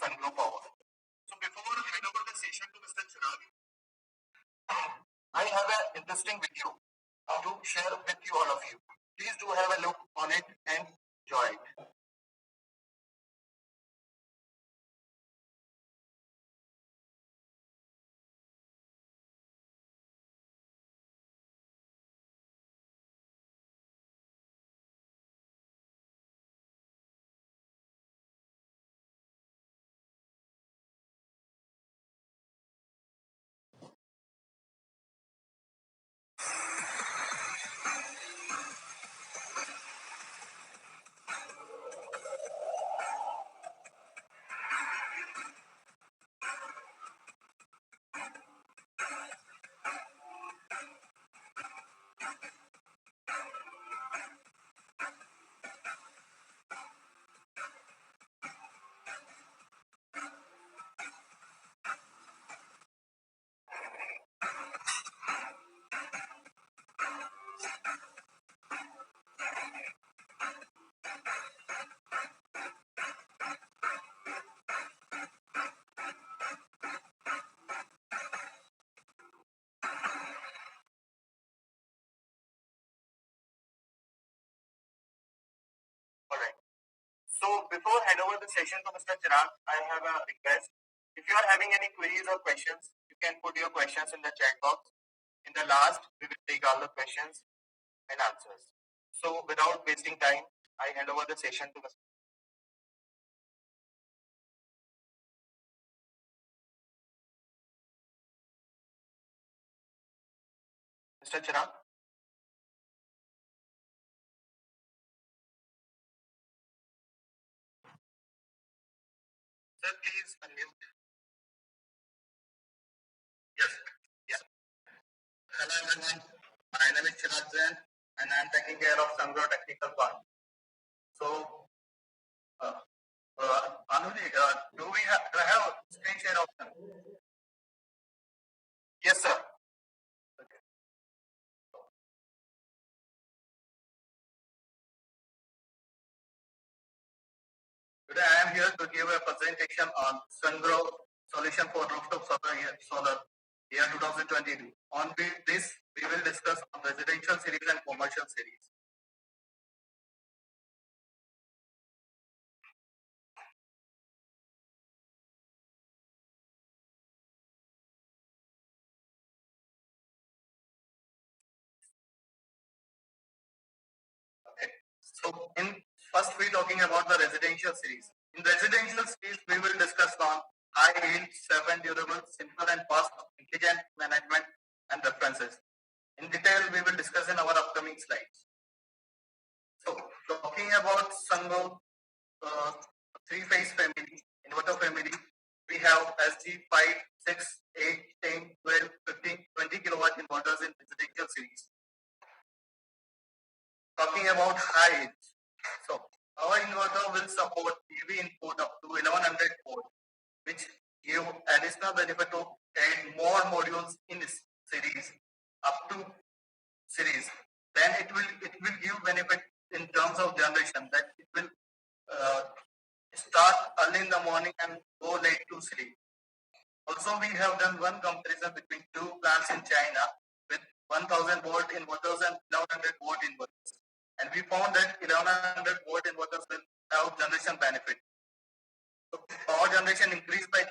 Sunglow Power. So before I hand over the session to Mr. Chirag, I have an interesting video to share with you all of you. Please do have a look on it and enjoy it. Alright. So before I hand over the session to Mr. Chirag, I have a request. If you are having any queries or questions, you can put your questions in the chat box. In the last, we will take all the questions and answers. So without wasting time, I hand over the session to Mr. Chirag. Sir, please unmute. Yes. Yeah. Hello everyone. My name is Chirag Jain and I am taking care of Sunglow technical part. So, Anuji, do I have screen share option? Yes, sir. Okay. Today I am here to give a presentation on Sunglow solution for rooftop solar year 2022. On this, we will discuss on residential series and commercial series. Okay. So in first we're talking about the residential series. In residential series, we will discuss on high yield, safe and durable, simple and fast, intelligent management and references. In detail, we will discuss in our upcoming slides. So talking about Sunglow three-phase family, inverter family, we have SG 5, 6, 8, 10, 12, 15, 20 kilowatt inverters in residential series. Talking about high yield. So our inverter will support EV input up to 1100 volt, which give additional benefit to add more modules in this series up to series. Then it will give benefit in terms of generation, that it will start early in the morning and go late to sleep. Also, we have done one comparison between two plants in China with 1000 volt inverters and 1100 volt inverters. And we found that 1100 volt inverters will have generation benefit. So power generation increased by 2%.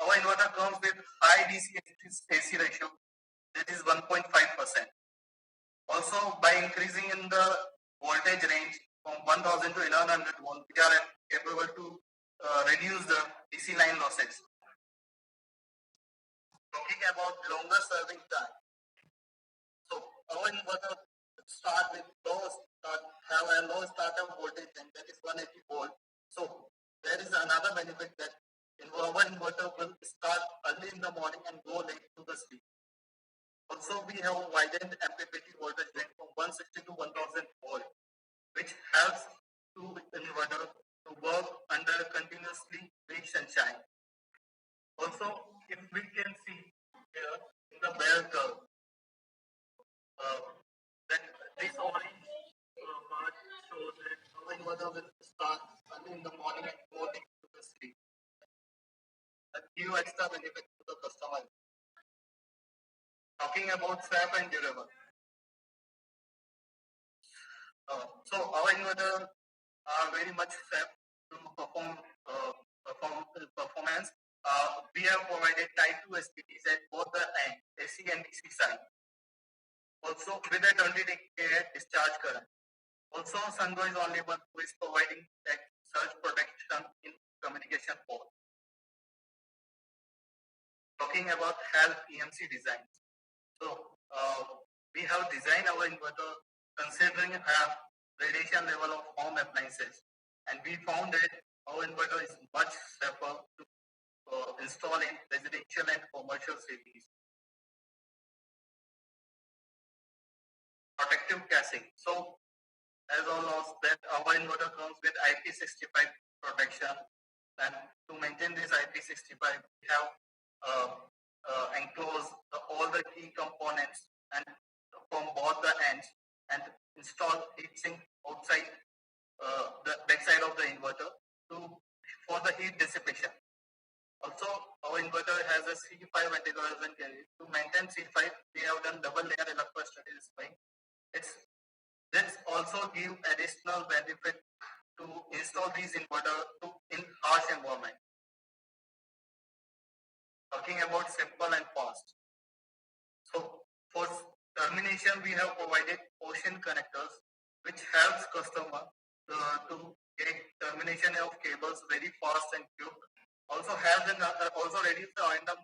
Our inverter comes with high DC AC ratio, that is 1.5%. Also, by increasing in the voltage range from 1000 to 1100 volt, we are able to reduce the DC line losses. Talking about longer serving time. So our inverter start with have a low startup voltage, and that is 180 volt. So there is another benefit that our inverter will start early in the morning and go late to the sleep. Also, we have widened MPPT voltage range from 160 to 1000 volt, which helps to inverter to work under continuously weak sunshine. Also, if we can see here in the bell curve, that this orange part shows that our inverter will start early in the morning and go late to the sleep. few extra benefits to the customer. Talking about safe and durable. So our inverters are very much safe to performance. We have provided type 2 SPTs at both the end, AC and DC side. Also with a 20-day discharge current. Also, Sungrow is only one who is providing surge protection in communication port. Talking about health EMC designs. So we have designed our inverter considering a radiation level of home appliances, and we found that our inverter is much safer to install in residential and commercial settings. Protective casing. So as all knows that our inverter comes with IP65 protection, and to maintain this IP65 we have enclosed all the key components and from both the ends and install heatsink outside the backside of the inverter for the heat dissipation. Also, our inverter has a C5 anti-corrosion carrier. To maintain C5, we have done double layer electrostatic spring. This also give additional benefit to install these inverter in harsh environment. Talking about simple and fast. So for termination, we have provided ocean connectors, which helps customer to get termination of cables very fast and quick. Also also reduce the random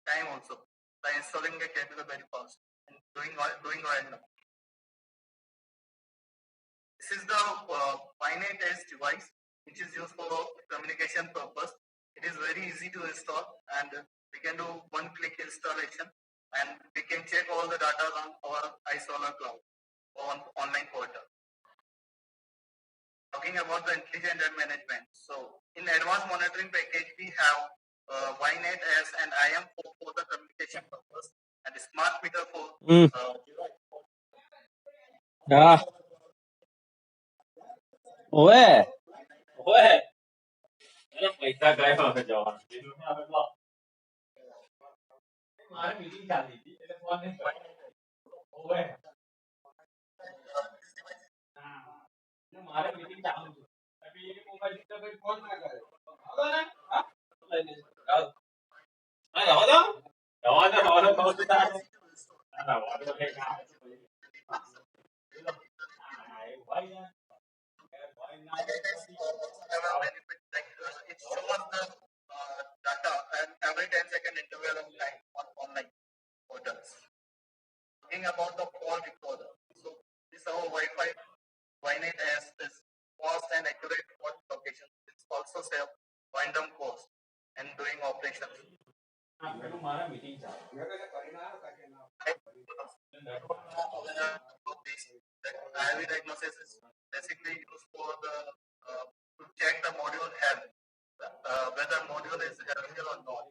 time also by installing a cable very fast and doing random. This is the finite edge device, which is used for communication purpose. It is very easy to install, and we can do one-click installation, and we can check all the data on our iSolar Cloud on online portal. Talking about the intelligent and management. So in advanced monitoring package, we have YNet S and IM for the communication purpose, and smart meter for ओए ओए अरे पैसा गए हो जवान हमारे meeting चल रही थी तेरे फोन में ओए हां हमारे मीटिंग चालू थी अभी ये मोबाइल से कोई फोन ना करे होगा ना हां हां जाओ बहुत था हां वो है का भाई it shows the data and every 10-second interval of time on online portals. Talking about the fault recorder. So this is our Wi-Fi YNet has this fast and accurate fault location. It's also save random cost and doing operations. IV diagnosis is basically used for the to check the module health, whether module is healthy or not.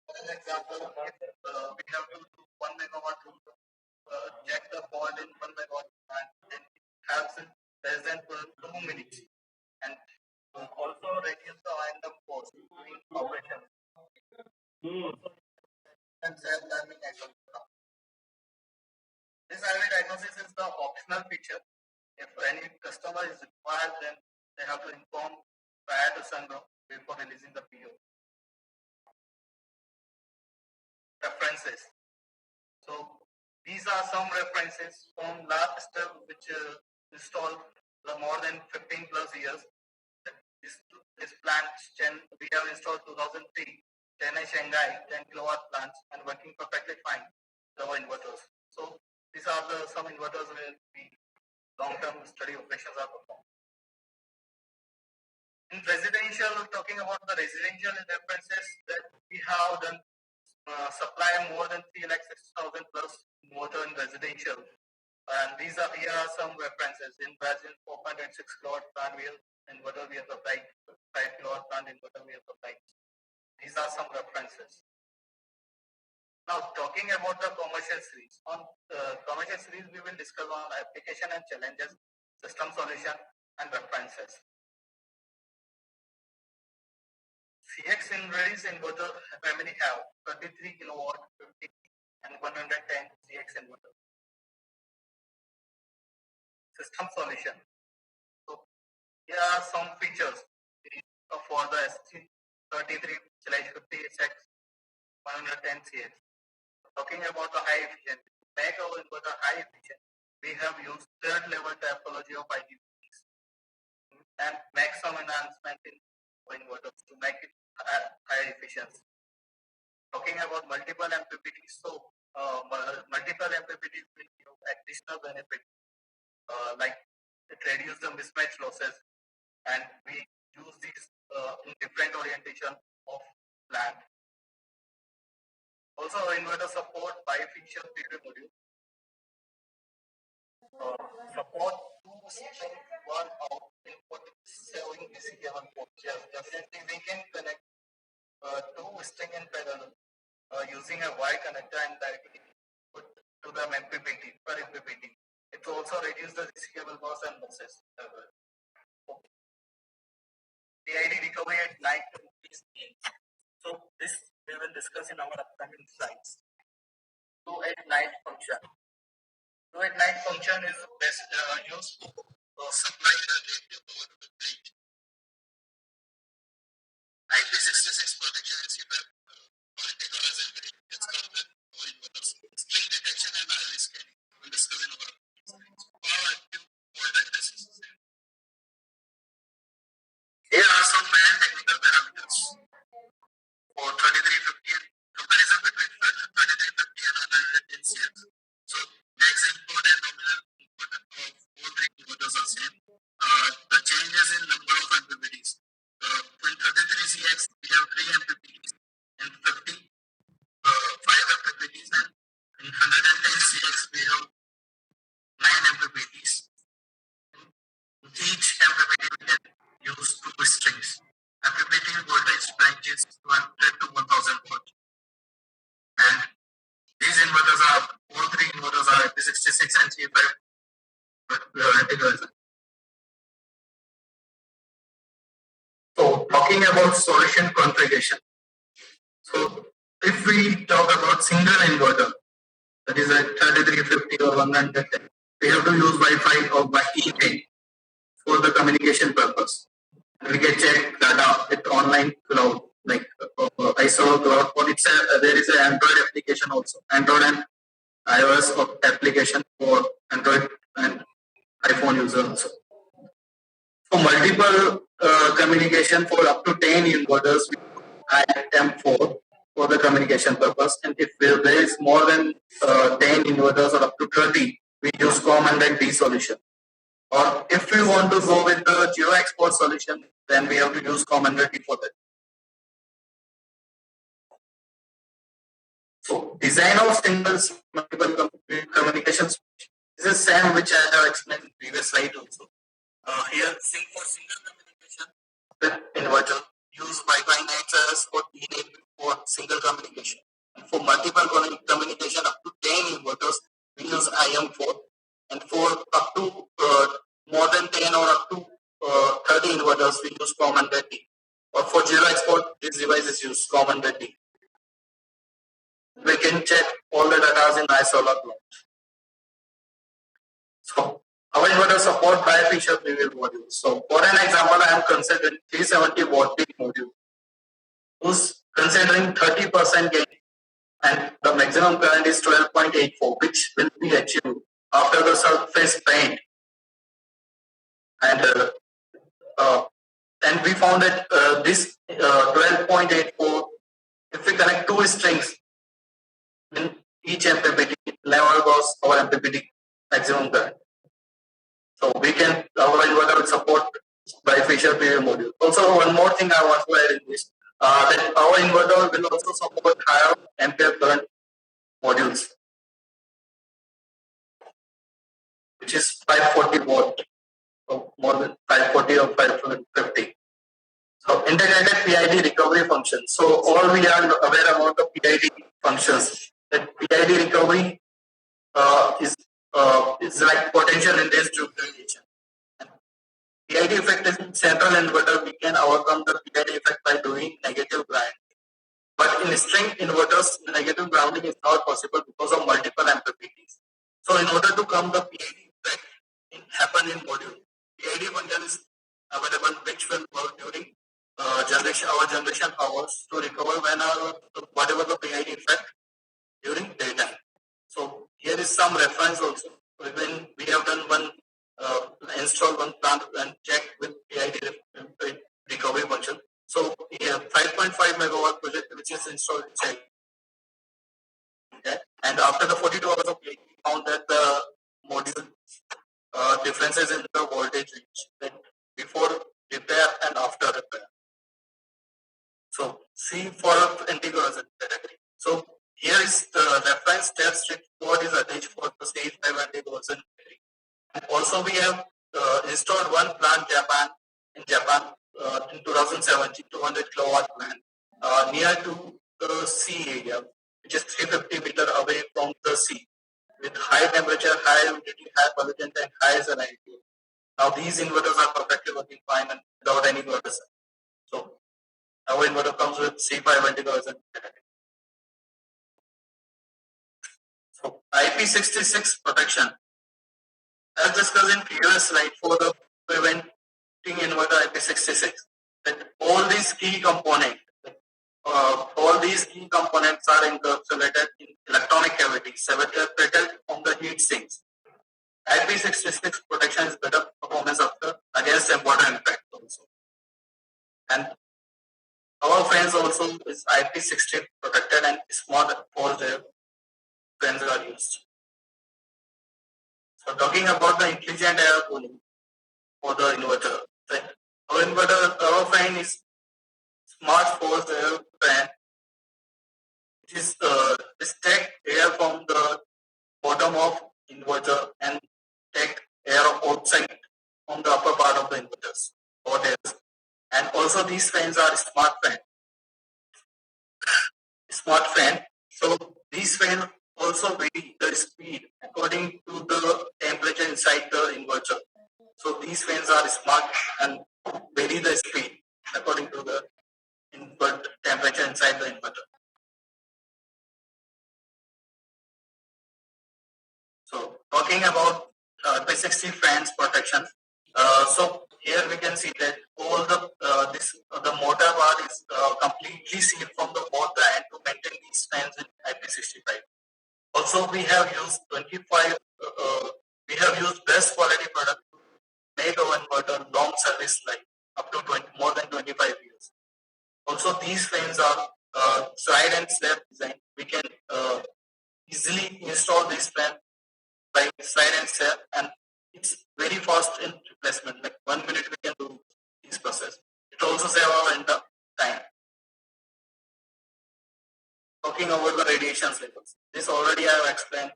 For an example, if we have to do 1 megawatt to check the fault in 1 megawatt, and it helps in less than 2 minutes, and also reduce the random cost during operations. And self-learning action. This IV diagnosis is the optional feature. If any customer is required, then they have to inform prior to Sungrow before releasing the PO. References. So these are some references from last which installed more than 15 plus years. This plant we have installed 2003, Chennai, Shanghai, 10 kilowatt plants, and working perfectly fine. Our inverters. So these are some inverters where we long-term study operations are performed. In residential, talking about the residential references that we have done supply more than 3,60,000 plus motor in residential, and here are some references. In Brazil, 4.6 kilowatt plant inverter we have supplied, 5 kilowatt plant inverter we have supplied. These are some references. Now, talking about the commercial series. On commercial series, we will discuss on application and challenges, system solution, and references. CX inverter family have 33 kilowatt, 50 and 110 CX inverter. System solution. So here are some features for the ST33/50SX 110 CX. Talking about the high efficiency, to make our inverter high efficient, we have used third level topology of IGBTs and make some enhancement in inverters to make it high efficiency. Talking about multiple MPPTs, so multiple MPPTs will give additional benefit like it reduces the mismatch losses, and we use these in different orientation of plant. Also, our inverter support bifacial PV module. Support two string, one out input showing DC cable port. Yes, definitely we can connect two string in parallel using a Y connector and directly put to the MPPT per MPPT. It also reduces the DC cable loss and losses as well. PID recovery at night. So this we will discuss in our upcoming slides. Do at night function. Do at night function is best used to supply the reactive power to the grid. IP66 protection is political assembly. It's called the string detection and RLE scanning. We will discuss in our power active fault diagnosis. Here are some band technical parameters for 3350 and comparison between 3350 and 110 CX. So max input and nominal input of both inverters are same. The changes in number of MPPTs. In 33 CX we have 3 MPPTs, in 50 5 MPPTs, and in 110 CX we have 9 MPPTs. Each MPPT we can use 2 strings. MPPT voltage range is 200 to 1000 volt. And these inverters are, all 3 inverters are IP66 and C5 integration. So talking about solution configuration. So if we talk about single inverter, that is a 3350 or 110, we have to use Wi-Fi or Ethernet for the communication purpose. We can check data with online cloud, like I saw cloud phone. There is an Android application also, Android and iOS application for Android and iPhone users also. For multiple communication for up to 10 inverters, we IM4 for the communication purpose. And if there is more than 10 inverters or up to 30, we use COM100D solution. Or if we want to go with the geo export solution, then we have to use COM100D for that. So design of single multiple communications is the same which I have explained in previous slide also. Here, for single communication with inverter, use Wi-Fi access or Ethernet for single communication. And for multiple communication up to 10 inverters, we use IM4. And for up to more than 10 or up to 30 inverters, we use COM100D. Or for zero export, this device is used COM100D. We can check all the data in iSolar Cloud. So our inverter support bifacial PV module. So for an example, I am considering 370 watt peak module, who's considering 30% gain, and the maximum current is 12.84, which will be achieved after the surface paint. And we found that this 12.84, if we connect 2 strings in each MPPT, level was our MPPT maximum current. So we can, our inverter will support bifacial PV module. Also, one more thing I want to add in this, that our inverter will also support higher ampere current modules, which is 540 watt, so more than 540 or 550. So integrated PID recovery function. So all we are aware about the PID functions. That PID recovery is like potential indexed radiation. PID effect is in central inverter. We can overcome the PID effect by doing negative grounding. But in string inverters, negative grounding is not possible because of multiple MPPTs. So in order to come the PID effect happen in module, PID bundle is available which will work during our generation hours to recover whatever the PID effect during daytime. So here is some reference also. When we have done install one plant and check with PID recovery function. So here 5.5 megawatt project which is installed in China. Okay. And after the 42 hours of play, we found that the module differences in the voltage range before repair and after repair. So C for anti-corrosion category. So here is the reference test report is attached for the stage 5 anti-corrosion. And also we have installed one plant in Japan in 2017, 200 kilowatt plant near to the sea area, which is 350 meter away from the sea, with high temperature, high humidity, high pollutant, and high salinity. Now these inverters are perfectly working fine and without any corrosion. So our inverter comes with C5 anti-corrosion. So IP66 protection. As discussed in previous slide for the preventing inverter IP66, that all these key components are encapsulated in electronic cavities separated from the heat sinks. IP66 protection is better performance against important impact also. And our fans also is IP60 protected and smart forced air fans are used. So talking about the intelligent air cooling for the inverter, our fan is smart forced air fan, which is take air from the bottom of inverter and take air outside from the upper part of the inverters. And also these fans are smart fan. So these fans also vary the speed according to the temperature inside the inverter. So these fans are smart and vary the speed according to the input temperature inside the inverter. So talking about IP60 fans protection. So here we can see that all the motor bar is completely sealed from the both the end to maintain these fans in IP65. Also, we have used 25. We have used best quality product to make our inverter long service life up to more than 25 years. Also, these fans are slide and slab design. We can easily install this fan by slide and slab, and it's very fast in replacement. Like 1 minute we can do this process. It also saves our vendor time. Talking about the radiation levels. This already I have explained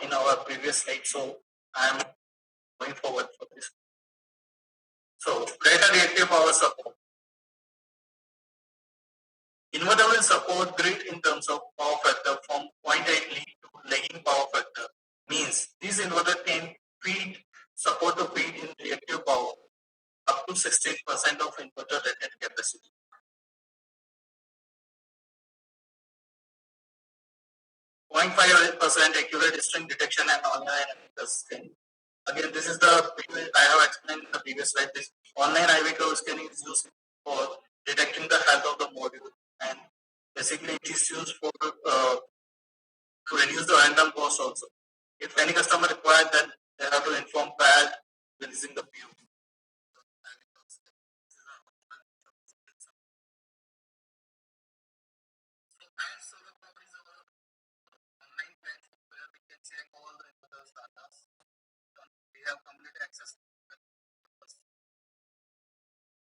in our previous slide, so I am going forward for this. So, greater reactive power support. Inverter will support grid in terms of power factor from 0.8 lead to lagging power factor. Means this inverter can support the feed in reactive power up to 16% of inverter rated capacity. 0.5% accurate string detection and online curve scanning. Again, this is I have explained in the previous slide. This online IV curve scanning is used for detecting the health of the module, and basically it is used for to reduce the random cost also. If any customer requires, then they have to inform PAD releasing the PO. We have complete access.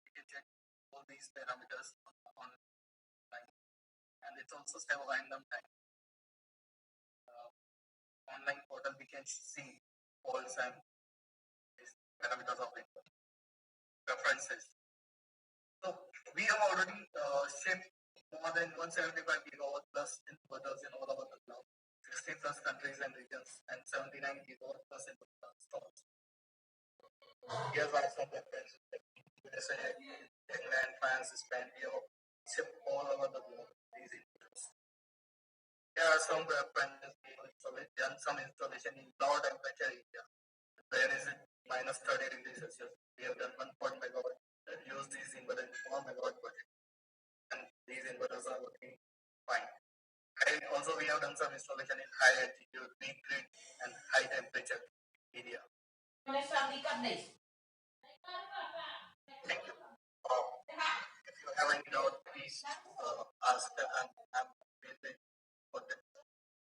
We can check all these parameters online, and it's also save random time. Online portal we can see faults and parameters of it, preferences. So we have already shipped more than 175 gigawatt plus inverters in all over the globe, 60 plus countries and regions, and 79 gigawatt plus inverters installed. Here's why some references like USA, England, France, Spain, Europe, ship all over the globe. These inverters. There are some references done some installation in low temperature area. Where is it? Minus 30 degrees Celsius. We have done 1 megawatt that use these inverters in 4 megawatt project. And these inverters are working fine. Also, we have done some installation in high altitude, weak grid, and high temperature area. Thank you. If you have any doubt, please ask. I'm